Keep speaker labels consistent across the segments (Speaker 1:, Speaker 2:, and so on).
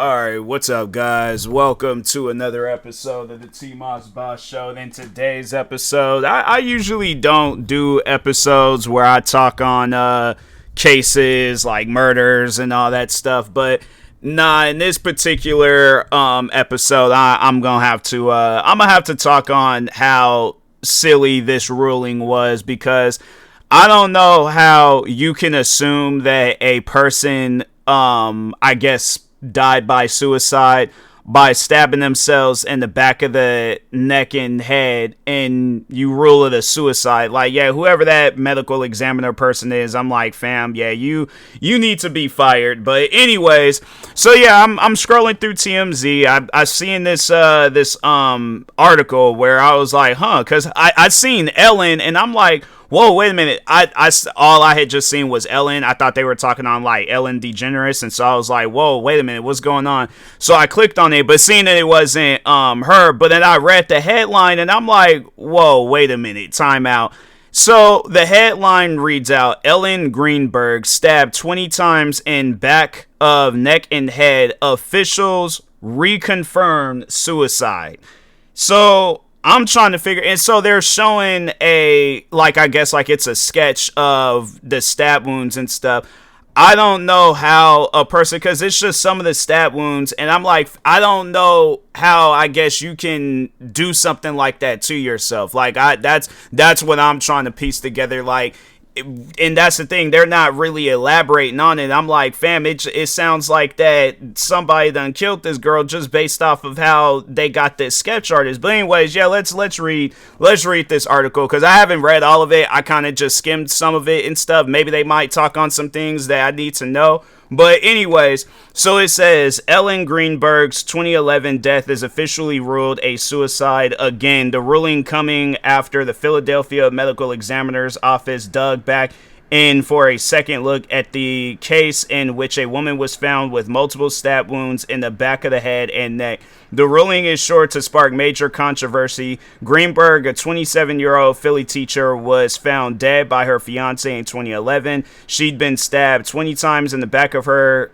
Speaker 1: Alright, what's up, guys? Welcome to another episode of the TMossBoss Show. And in today's episode, I usually don't do episodes where I talk on cases like murders and all that stuff, but nah, in this particular episode, I'm gonna have to talk on how silly this ruling was, because I don't know how you can assume that a person, I guess, died by suicide by stabbing themselves in the back of the neck and head, and you rule it a suicide. Like, yeah, whoever that medical examiner person is, I'm like, fam, yeah, you need to be fired. But anyways, so yeah, I'm scrolling through TMZ. I seen this article where I was like, because I seen Ellen, and I'm like, whoa, wait a minute. All I had just seen was Ellen. I thought they were talking on like Ellen DeGeneres, and so I was like, whoa, wait a minute, what's going on? So I clicked on it, but seeing that it wasn't her, but then I read the headline, and I'm like, whoa, wait a minute, time out. So the headline reads out, Ellen Greenberg stabbed 20 times in back of neck and head. Officials reconfirmed suicide. So I'm trying to figure, and so they're showing I guess it's a sketch of the stab wounds and stuff. I don't know how a person, because it's just some of the stab wounds, and I'm like, I don't know how, I guess, you can do something like that to yourself. Like, that's what I'm trying to piece together, like. And that's the thing, they're not really elaborating on it. I'm like, fam, it sounds like that somebody done killed this girl just based off of how they got this sketch artist. But anyways, yeah, let's read this article, because I haven't read all of it. I kind of just skimmed some of it and stuff. Maybe they might talk on some things that I need to know. But anyways, so it says, Ellen Greenberg's 2011 death is officially ruled a suicide again. The ruling coming after the Philadelphia Medical Examiner's Office dug back in for a second look at the case in which a woman was found with multiple stab wounds in the back of the head and neck. The ruling is sure to spark major controversy. Greenberg, a 27-year-old Philly teacher, was found dead by her fiance in 2011. She'd been stabbed 20 times in the back of her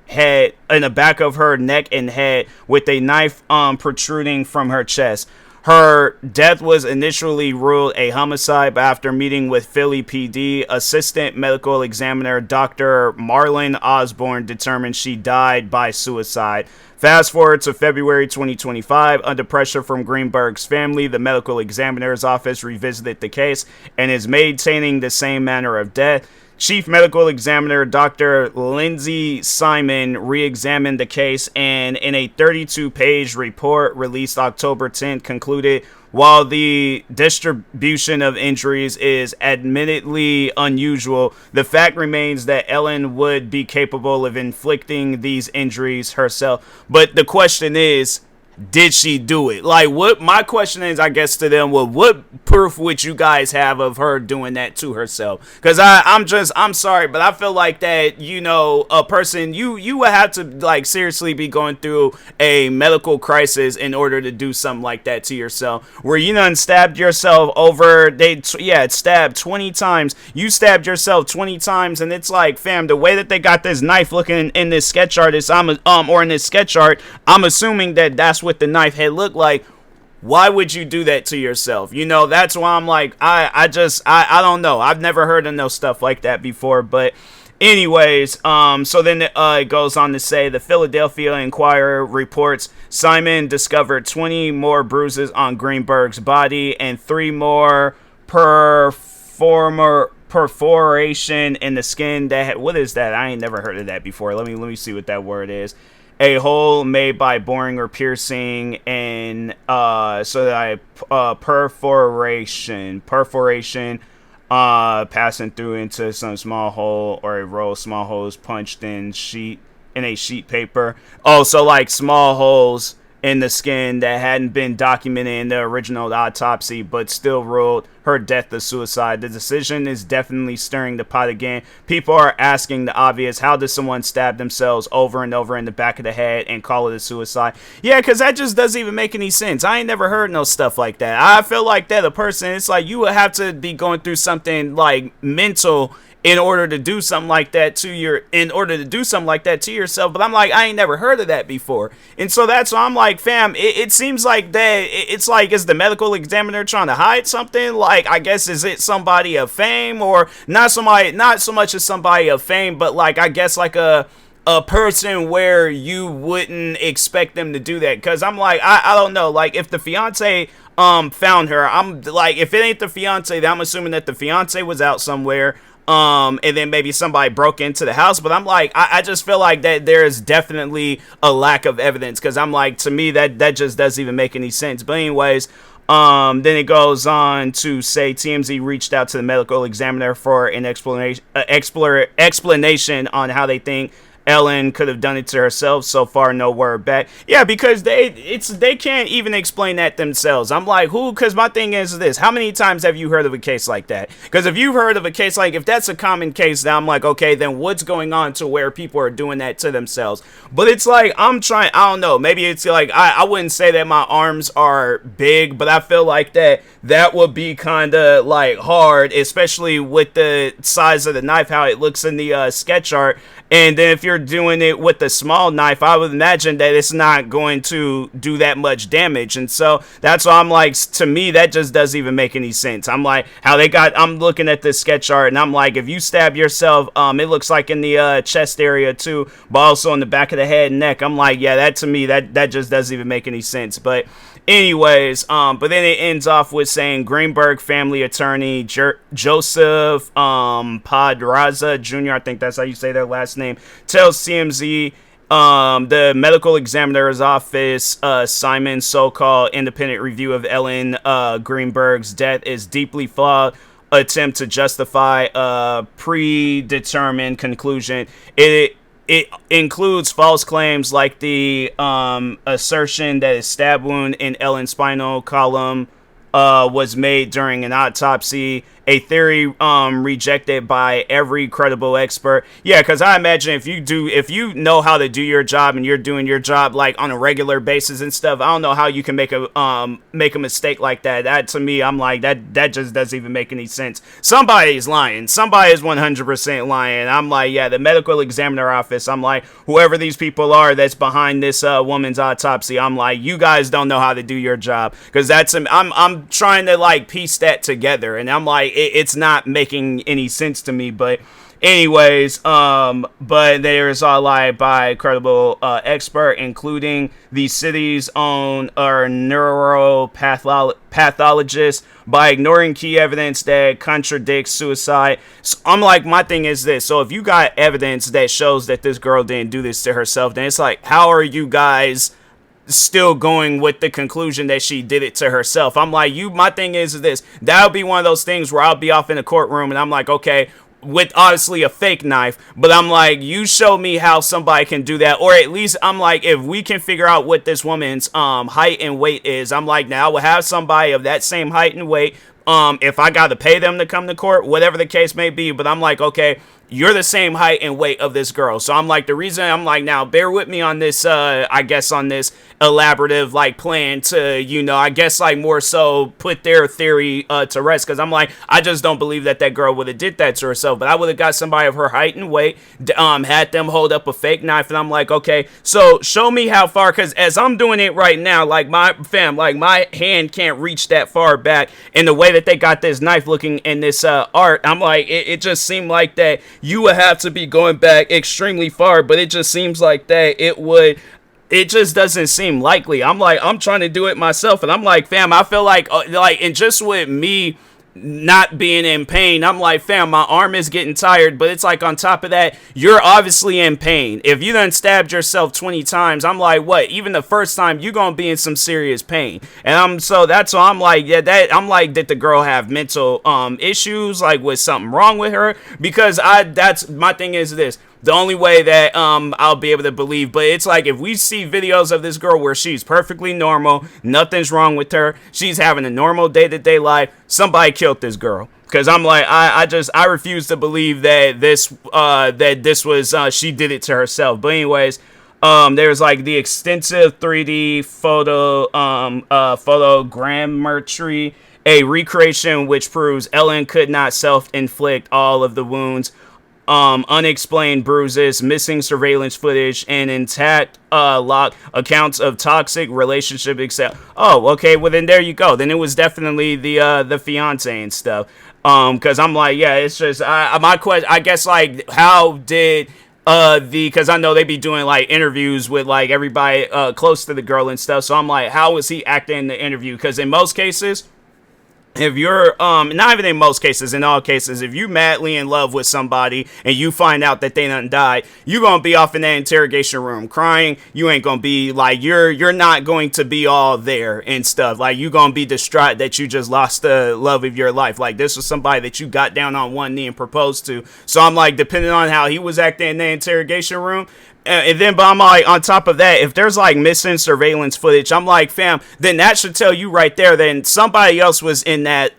Speaker 1: neck and head, with a knife protruding from her chest. Her death was initially ruled a homicide, but after meeting with Philly PD, Assistant Medical Examiner Dr. Marlon Osborne determined she died by suicide. Fast forward to February 2025, under pressure from Greenberg's family, the medical examiner's office revisited the case and is maintaining the same manner of death. Chief Medical Examiner Dr. Lindsay Simon re-examined the case and, in a 32-page report released October 10th, concluded, while the distribution of injuries is admittedly unusual, the fact remains that Ellen would be capable of inflicting these injuries herself. But the question is, did she do it? Like, what my question is, I guess, to them, well, what proof would you guys have of her doing that to herself? Because I'm sorry, but I feel like that, a person, you would have to, like, seriously be going through a medical crisis in order to do something like that to yourself, where you done stabbed yourself over, it's stabbed 20 times, you stabbed yourself 20 times, and it's like, fam, the way that they got this knife looking in this sketch artist, or in this sketch art, I'm assuming that that's what the knife head looked like. Why would you do that to yourself? That's why I'm like, I don't know. I've never heard of no stuff like that before. But anyways, so then it goes on to say, the Philadelphia Inquirer reports Simon discovered 20 more bruises on Greenberg's body and 3 more perforation in the skin. What is that? I ain't never heard of that before. Let me see what that word is. A hole made by boring or piercing, and perforation, passing through into some small hole or a row of small holes punched in a sheet paper. Oh, so like small holes in the skin that hadn't been documented in the original autopsy, but still ruled her death a suicide. The decision is definitely stirring the pot again. People are asking the obvious: how does someone stab themselves over and over in the back of the head and call it a suicide? Yeah, because that just doesn't even make any sense. I ain't never heard no stuff like that. I feel like that a person, it's like you would have to be going through something like mental in order to do something like that to yourself. But I'm like, I ain't never heard of that before. And so that's why I'm like, fam, it seems like that it's like, is the medical examiner trying to hide something? Like, I guess, is it somebody of fame, or not so much as somebody of fame, but like, I guess like a person where you wouldn't expect them to do that. Because I'm like, I don't know, like, if the fiance found her, I'm like, if it ain't the fiance, then I'm assuming that the fiance was out somewhere, and then maybe somebody broke into the house. But I'm like, I just feel like that there is definitely a lack of evidence, because I'm like, to me, that just doesn't even make any sense. But anyways, then it goes on to say TMZ reached out to the medical examiner for an explanation on how they think Ellen could have done it to herself. So far, no word back. Yeah, because they can't even explain that themselves. I'm like, who? Because my thing is this: how many times have you heard of a case like that? Because if you've heard of a case like, if that's a common case, then I'm like, okay, then what's going on to where people are doing that to themselves? But it's like, I don't know. Maybe it's like, I wouldn't say that my arms are big, but I feel like that would be kind of like hard, especially with the size of the knife, how it looks in the sketch art. And then if you're doing it with a small knife, I would imagine that it's not going to do that much damage. And so that's why I'm like, to me, that just doesn't even make any sense. I'm like, I'm looking at this sketch art, and I'm like, if you stab yourself, it looks like in the chest area too, but also in the back of the head and neck. I'm like, yeah, that to me, that just doesn't even make any sense. But anyways, but then it ends off with saying Greenberg family attorney Joseph Padraza Jr., I think that's how you say their last name, tells TMZ the medical examiner's office, Simon's so-called independent review of Ellen Greenberg's death is deeply flawed attempt to justify a predetermined conclusion. It includes false claims like the assertion that a stab wound in Ellen's spinal column was made during an autopsy, a theory rejected by every credible expert. Yeah, because I imagine if you know how to do your job and you're doing your job like on a regular basis and stuff, I don't know how you can make a mistake like that. That to me, I'm like, that just doesn't even make any sense. Somebody's lying. Somebody is 100% lying. I'm like, yeah, the medical examiner office, I'm like, whoever these people are that's behind this woman's autopsy, I'm like, you guys don't know how to do your job, because I'm trying to like piece that together, and I'm like, it's not making any sense to me. But anyways, but there's a lie by credible expert, including the city's own neuropathologist, by ignoring key evidence that contradicts suicide. So I'm like, my thing is this: so if you got evidence that shows that this girl didn't do this to herself, then it's like, how are you guys still going with the conclusion that she did it to herself? I'm like, my thing is this: that would be one of those things where I'll be off in a courtroom and I'm like, okay, with obviously a fake knife, but I'm like, you show me how somebody can do that, or at least I'm like, if we can figure out what this woman's height and weight is, I'm like, now I will have somebody of that same height and weight, if I gotta pay them to come to court, whatever the case may be. But I'm like, okay, you're the same height and weight of this girl. So I'm like, the reason I'm like, now bear with me on this, I guess on this elaborative like plan to, I guess like more so put their theory to rest, because I'm like, I just don't believe that girl would have did that to herself. But I would have got somebody of her height and weight, had them hold up a fake knife, and I'm like, okay, so show me how far, because as I'm doing it right now, like my hand can't reach that far back, and the way that they got this knife looking in this art, I'm like, it just seemed like that you would have to be going back extremely far, but it just seems like that it just doesn't seem likely. I'm like, I'm trying to do it myself, and I'm like, fam, I feel like and just with me not being in pain, I'm like, fam, my arm is getting tired, but it's like, on top of that, you're obviously in pain. If you done stabbed yourself 20 times, I'm like, what, even the first time, you gonna be in some serious pain. And so that's why I'm like, yeah, did the girl have mental issues, like was something wrong with her? Because that's my thing is this: the only way that I'll be able to believe, but it's like, if we see videos of this girl where she's perfectly normal, nothing's wrong with her, she's having a normal day-to-day life, somebody killed this girl. Because I'm like, I refuse to believe that this was she did it to herself. But anyways, there's like the extensive 3D photogrammetry a recreation which proves Ellen could not self-inflict all of the wounds, unexplained bruises, missing surveillance footage, and intact log accounts of toxic relationship. Except, oh, okay, well then there you go. Then it was definitely the fiance and stuff. Because I'm like, yeah, it's just my question. I guess like, how did because I know they be doing like interviews with like everybody close to the girl and stuff. So I'm like, how was he acting in the interview? Because in most cases, if you're not even in most cases, in all cases, if you madly in love with somebody and you find out that they done died, you're gonna be off in that interrogation room crying. You ain't gonna be like, you're not going to be all there and stuff. Like, you're gonna be distraught that you just lost the love of your life. Like, this was somebody that you got down on one knee and proposed to. So I'm like, depending on how he was acting in the interrogation room. And then, but I'm like, on top of that, if there's like missing surveillance footage, I'm like, fam, then that should tell you right there. Then somebody else was in that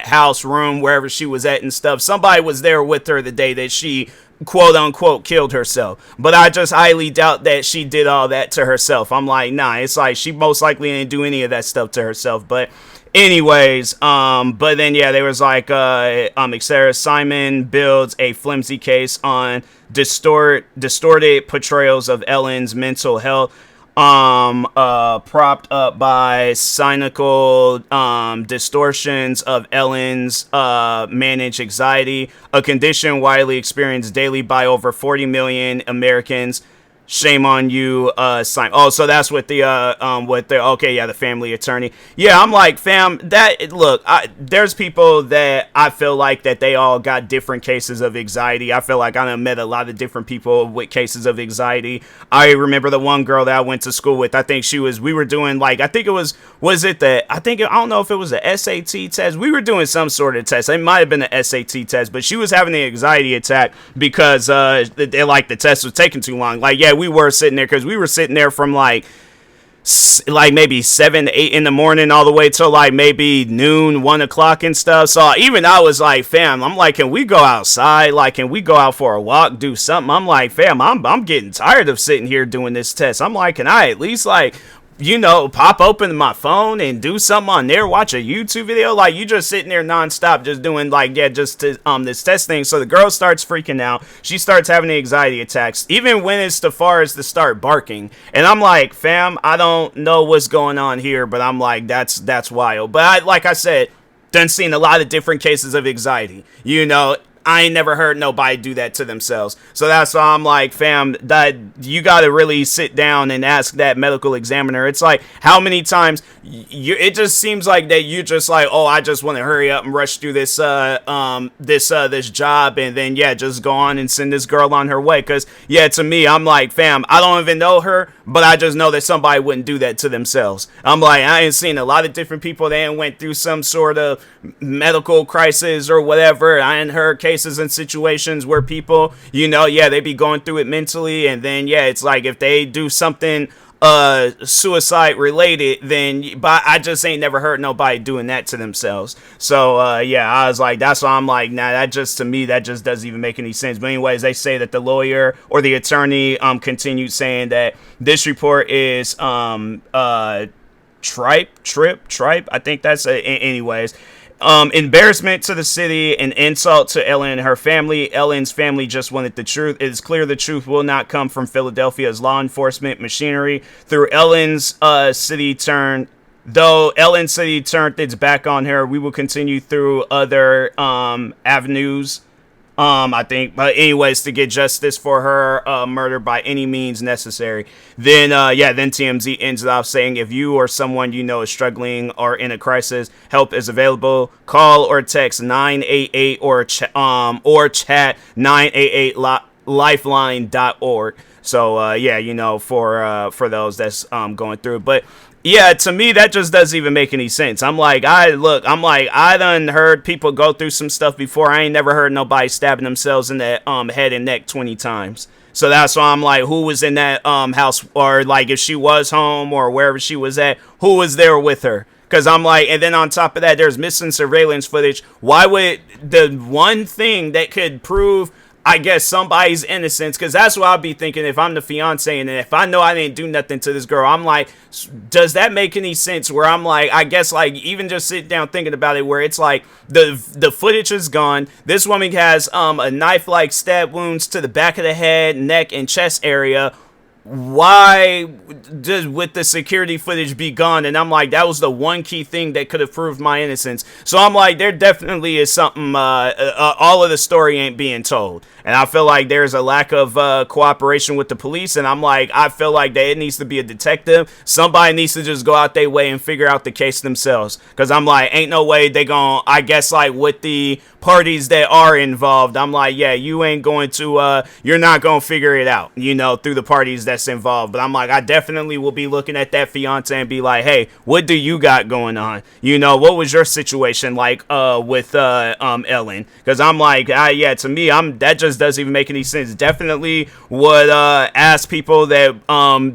Speaker 1: house room, wherever she was at and stuff. Somebody was there with her the day that she quote unquote killed herself. But I just highly doubt that she did all that to herself. I'm like, nah, it's like she most likely didn't do any of that stuff to herself. But anyways, but then yeah, there was like etc. Simon builds a flimsy case on distorted portrayals of Ellen's mental health, propped up by cynical distortions of Ellen's managed anxiety, a condition widely experienced daily by over 40 million Americans. Shame on you, Simon. Oh, so that's what the okay, yeah, the family attorney. Yeah, I'm like, fam, that, look, there's people that I feel like that they all got different cases of anxiety. I feel like I done met a lot of different people with cases of anxiety. I remember the one girl that I went to school with. I think we were doing like, I think it was I don't know if it was a SAT test. We were doing some sort of test. It might have been an SAT test, but she was having an anxiety attack because like the test was taking too long. Like, yeah, we were sitting there because we were sitting there from like maybe 7 to 8 in the morning all the way till like maybe noon, 1 o'clock and stuff. So even I was like, fam, I'm like, can we go outside? Like, can we go out for a walk, do something? I'm like, fam, I'm getting tired of sitting here doing this test. I'm like, can I at least like, you know, pop open my phone and do something on there, watch a YouTube video? Like, you just sitting there nonstop just doing like, yeah, just to, this test thing. So the girl starts freaking out. She starts having anxiety attacks, even when it's as far as to start barking. And I'm like, fam, I don't know what's going on here, but I'm like, that's wild. But like I said, done seen a lot of different cases of anxiety, you know. I ain't never heard nobody do that to themselves. So that's why I'm like, fam, that you got to really sit down and ask that medical examiner. It's like, how many times it just seems like that you just like, oh, I just want to hurry up and rush through this this job, and then yeah, just go on and send this girl on her way. Because yeah, to me, I'm like, fam, I don't even know her, but I just know that somebody wouldn't do that to themselves. I'm like, I ain't seen a lot of different people that ain't went through some sort of medical crisis or whatever. I ain't heard cases and situations where people, you know, yeah, they be going through it mentally, and then yeah, it's like if they do something suicide related, then but I just ain't never heard nobody doing that to themselves. So yeah, I was like, that's why I'm like, nah, that just, to me, that just doesn't even make any sense. But anyways, they say that the lawyer or the attorney continued saying that this report is tripe, I think that's anyways. Embarrassment to the city, an insult to Ellen and her family. Ellen's family just wanted the truth. It is clear the truth will not come from Philadelphia's law enforcement machinery. Though Ellen's city turned its back on her, we will continue through other avenues. I think, but anyways, to get justice for her murder by any means necessary. Then then TMZ ends it off saying, if you or someone you know is struggling or in a crisis, help is available. Call or text 988 or chat 988lifeline.org. So yeah, you know, for those that's going through it. But yeah, to me, that just doesn't even make any sense. I done heard people go through some stuff before. I ain't never heard nobody stabbing themselves in the head and neck 20 times. So that's why I'm like, who was in that house, or like if she was home or wherever she was at, who was there with her? Because I'm like, and then on top of that, there's missing surveillance footage. Why would the one thing that could prove I guess somebody's innocence, because that's what I'll be thinking if I'm the fiance, and if I know I didn't do nothing to this girl, I'm like, does that make any sense? Where I'm like, I guess like even just sitting down thinking about it, where it's like the footage is gone. This woman has a knife like stab wounds to the back of the head, neck, and chest area. Why would the security footage be gone? And I'm like, that was the one key thing that could have proved my innocence. So I'm like, there definitely is something, all of the story ain't being told. And I feel like there's a lack of cooperation with the police. And I'm like, I feel like that it needs to be a detective. Somebody needs to just go out their way and figure out the case themselves. Because I'm like, ain't no way they gon', I guess like with the parties that are involved, I'm like, yeah, you ain't going to, you're not going to figure it out, you know, through the parties that's involved. But I'm like, I definitely will be looking at that fiance and be like, hey, what do you got going on? You know, what was your situation like with Ellen? Because I'm like, yeah, to me, that just doesn't even make any sense. Definitely would ask people that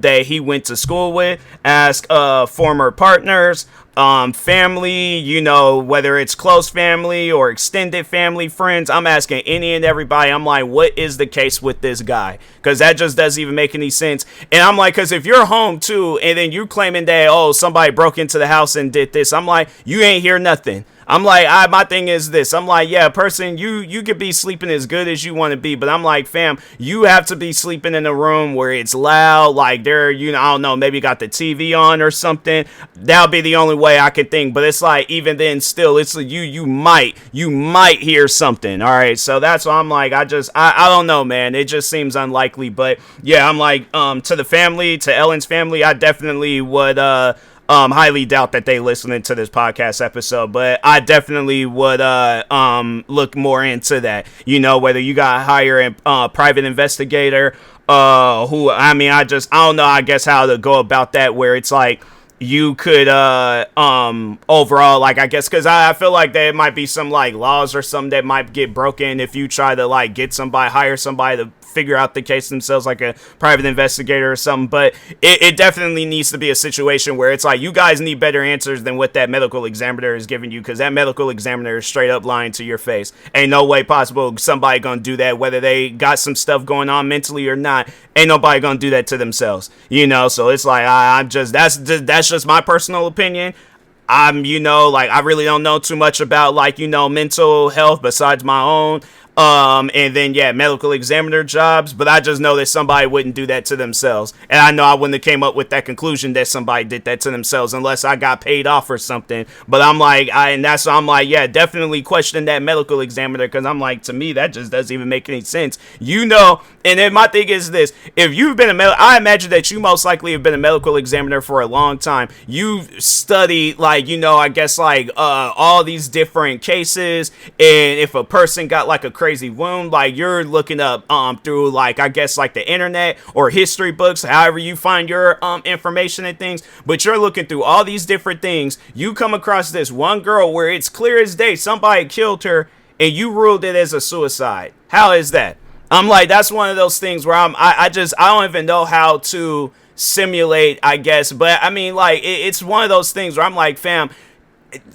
Speaker 1: that he went to school with, ask former partners, family, you know, whether it's close family or extended family, friends. I'm asking any and everybody. I'm like, what is the case with this guy? Because that just doesn't even make any sense. And I'm like, because if you're home too, and then you claiming that, oh, somebody broke into the house and did this, I'm like, you ain't hear nothing. I'm like, my thing is this. I'm like, yeah, person, you could be sleeping as good as you want to be, but I'm like, fam, you have to be sleeping in a room where it's loud, like there, you know, I don't know, maybe got the TV on or something. That'll be the only way I could think. But it's like, even then, still, it's you might hear something. All right, so that's why I'm like, I don't know, man. It just seems unlikely. But yeah, I'm like, to the family, to Ellen's family, I definitely would highly doubt that they listening to this podcast episode, but I definitely would look more into that. You know, whether you got to hire a private investigator, who, I mean, I don't know, I guess how to go about that, where it's like you could overall, like, I guess, because I feel like there might be some like laws or something that might get broken if you try to like get somebody, hire somebody to figure out the case themselves, like a private investigator or something. But it definitely needs to be a situation where it's like, you guys need better answers than what that medical examiner is giving you, because that medical examiner is straight up lying to your face. Ain't no way possible somebody gonna do that, whether they got some stuff going on mentally or not. Ain't nobody gonna do that to themselves, you know. So it's like, that's just my personal opinion. You know, like, I really don't know too much about, like, you know, mental health besides my own. And then, yeah, medical examiner jobs, but I just know that somebody wouldn't do that to themselves. And I know I wouldn't have came up with that conclusion that somebody did that to themselves unless I got paid off or something. But I'm like, I'm like, yeah, definitely question that medical examiner, because I'm like, to me, that just doesn't even make any sense. You know, and then my thing is this: if you've been I imagine that you most likely have been a medical examiner for a long time. You've studied, like, you know, I guess, like, all these different cases, and if a person got like a crazy wound, like, you're looking up through, like, I guess, like the internet or history books, however you find your information and things, but you're looking through all these different things. You come across this one girl where it's clear as day somebody killed her, and you ruled it as a suicide. How is that? I'm like, that's one of those things where I don't even know how to simulate, I guess. But I mean, like, it's one of those things where I'm like, fam,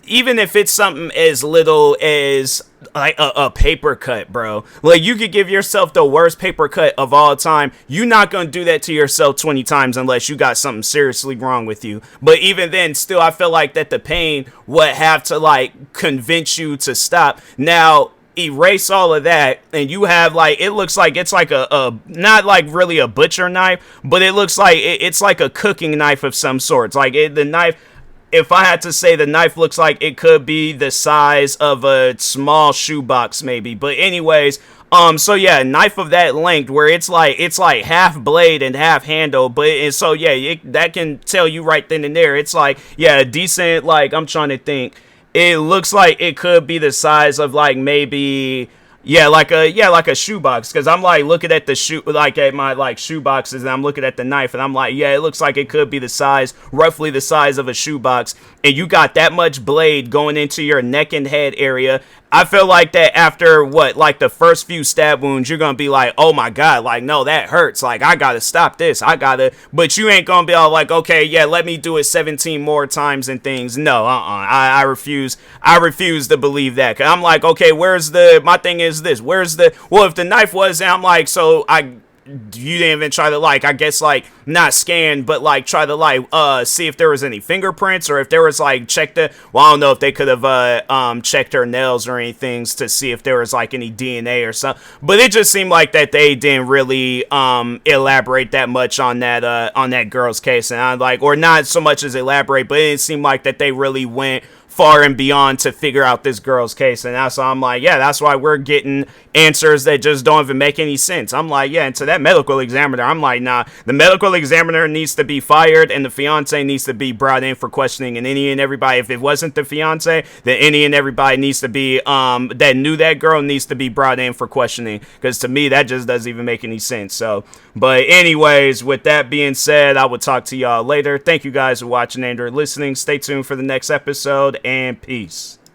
Speaker 1: even if it's something as little as like a paper cut, bro, like, you could give yourself the worst paper cut of all time. You're not gonna do that to yourself 20 times unless you got something seriously wrong with you. But even then, still, I feel like that the pain would have to, like, convince you to stop. Now, erase all of that, and you have, like, it looks like it's like a not like really a butcher knife, but it looks like it's like a cooking knife of some sort. Like, the knife, if I had to say, the knife looks like it could be the size of a small shoebox maybe. But anyways, so yeah, knife of that length where it's like half blade and half handle. But so yeah, that can tell you right then and there. It's like, yeah, decent, like, I'm trying to think. It looks like it could be the size of, like, maybe, like a shoebox, because I'm like looking at the like at my, like, shoe boxes, and I'm looking at the knife, and I'm like, yeah, it looks like it could be the size, roughly the size of a shoebox. And you got that much blade going into your neck and head area, I feel like that after like the first few stab wounds, you're gonna be like, oh my god, like no, that hurts. Like I gotta stop this. But you ain't gonna be all like, okay, yeah, let me do it 17 more times and things. No, I refuse. I refuse to believe that. Cause I'm like, okay, my thing is this. If the knife was, I'm like, so you didn't even try to like, I guess like not scan, but like try to like see if there was any fingerprints or if there was like I don't know if they could have checked her nails or anything to see if there was like any DNA or something. But it just seemed like that they didn't really elaborate that much on that girl's case, and I like, or not so much as elaborate, but it didn't seem like that they really went far and beyond to figure out this girl's case. And that's why I'm like, yeah, that's why we're getting answers that just don't even make any sense. I'm like, yeah, and to that medical examiner, I'm like, nah, the medical examiner needs to be fired and the fiance needs to be brought in for questioning, and any and everybody, if it wasn't the fiance, then any and everybody needs to be that knew that girl needs to be brought in for questioning, because to me that just doesn't even make any sense. So, but anyways, with that being said, I will talk to y'all later. Thank you guys for watching and or listening. Stay tuned for the next episode, and peace.